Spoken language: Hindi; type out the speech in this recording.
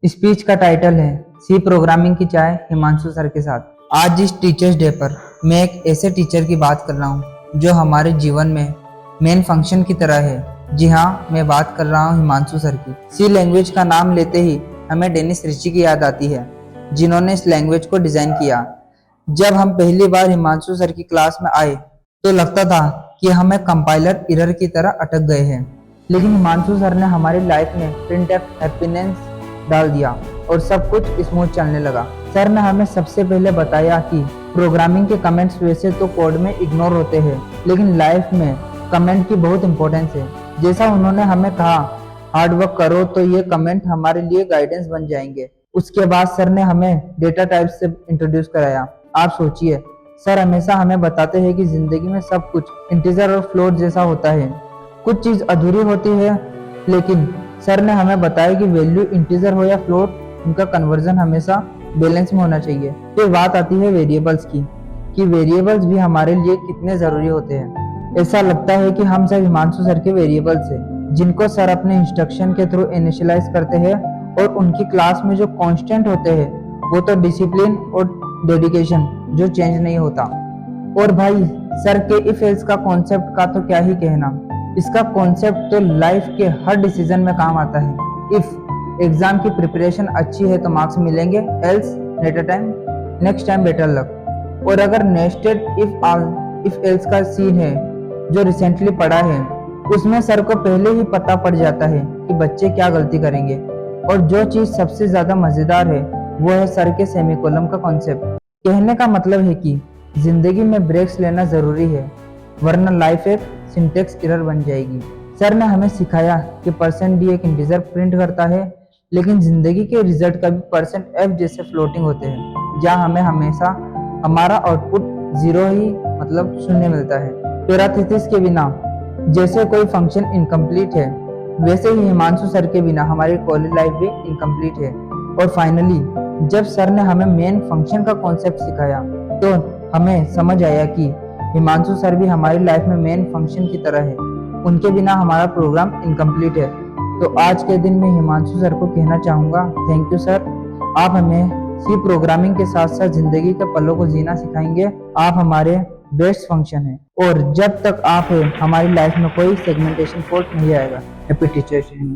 स्पीच का टाइटल है सी प्रोग्रामिंग की चाय हिमांशु सर के साथ। आज इस टीचर्स डे पर मैं एक ऐसे टीचर की बात कर रहा हूँ जो हमारे जीवन में मेन फंक्शन की तरह है। जी हाँ, मैं बात कर रहा हूँ हिमांशु सर की। सी लैंग्वेज का नाम लेते ही हमें डेनिस रिची की याद आती है, जिन्होंने इस लैंग्वेज को डिजाइन किया। जब हम पहली बार हिमांशु सर की क्लास में आए तो लगता था कि हमें कंपाइलर एरर की तरह अटक गए हैं, लेकिन हिमांशु सर ने हमारी लाइफ में प्रिंट हैप्पीनेस डाल दिया और सब कुछ स्मूथ चलने लगा। सर ने हमें सबसे पहले बताया कि प्रोग्रामिंग के कमेंट्स वैसे तो कोड में इग्नोर होते हैं, लेकिन लाइफ में कमेंट की बहुत इंपॉर्टेंस है। जैसा उन्होंने हमें कहा, हार्ड वर्क करो तो ये कमेंट हमारे लिए गाइडेंस बन जाएंगे। उसके बाद सर ने हमें डेटा टाइप से इंट्रोड्यूस कराया। आप सोचिए, सर हमेशा हमें बताते हैं कि जिंदगी में सब कुछ इंटीजर और फ्लोट जैसा होता है। कुछ चीज अधूरी होती है, लेकिन सर ने हमें बताया कि वैल्यू इंटीजर हो या फ्लोट, उनका कन्वर्जन हमेशा बैलेंस में होना चाहिए। फिर बात आती है वेरिएबल्स की, कि वेरिएबल्स भी हमारे लिए कितने जरूरी होते हैं। ऐसा लगता है कि हम सब हिमांशु सर के वेरिएबल्स हैं, जिनको सर अपने इंस्ट्रक्शन के थ्रू इनिशियलाइज करते हैं, और उनकी क्लास में जो कांस्टेंट होते हैं वो तो डिसिप्लिन और डेडिकेशन, जो चेंज नहीं होता। और भाई, सर के इफ एल्स का कॉन्सेप्ट का तो क्या ही कहना। इसका कॉन्सेप्ट तो लाइफ के हर डिसीजन में काम आता है। इफ एग्जाम की प्रिपरेशन अच्छी है तो मार्क्स मिलेंगे, else next time better luck. और अगर नेस्टेड इफ एल्स का सीन है जो रिसेंटली पढ़ा है, उसमें सर को पहले ही पता पड़ जाता है कि बच्चे क्या गलती करेंगे। और जो चीज सबसे ज्यादा मजेदार है वो है सर के सेमीकोलन का कॉन्सेप्ट। कहने का मतलब है कि जिंदगी में ब्रेक्स लेना जरूरी है, वरना लाइफ एक सिंटेक्स एरर बन जाएगी। सर ने हमें सिखाया कि %d एक इंटीजर प्रिंट करता है, लेकिन जिंदगी के रिजल्ट का भी %f जैसे फ्लोटिंग होते हैं, जहां हमें हमेशा हमारा आउटपुट 0 ही मतलब शून्य मिलता है। पैराथेसिस के बिना जैसे कोई फंक्शन इनकम्प्लीट है, वैसे ही हिमांशु सर के बिना हमारी कॉलेज लाइफ भी इनकम्प्लीट है। और फाइनली जब सर ने हमें मेन फंक्शन का कॉन्सेप्ट सिखाया तो हमें समझ आया कि हिमांशु सर भी हमारी लाइफ में मेन फंक्शन की तरह है। उनके बिना हमारा प्रोग्राम इनकम्प्लीट है। तो आज के दिन में हिमांशु सर को कहना चाहूँगा, थैंक यू सर। आप हमें सी प्रोग्रामिंग के साथ साथ जिंदगी के पलों को जीना सिखाएंगे। आप हमारे बेस्ट फंक्शन हैं, और जब तक आप हैं हमारी लाइफ में कोई सेगमेंटेशन फॉल्ट नहीं आएगा। Happy teachers day.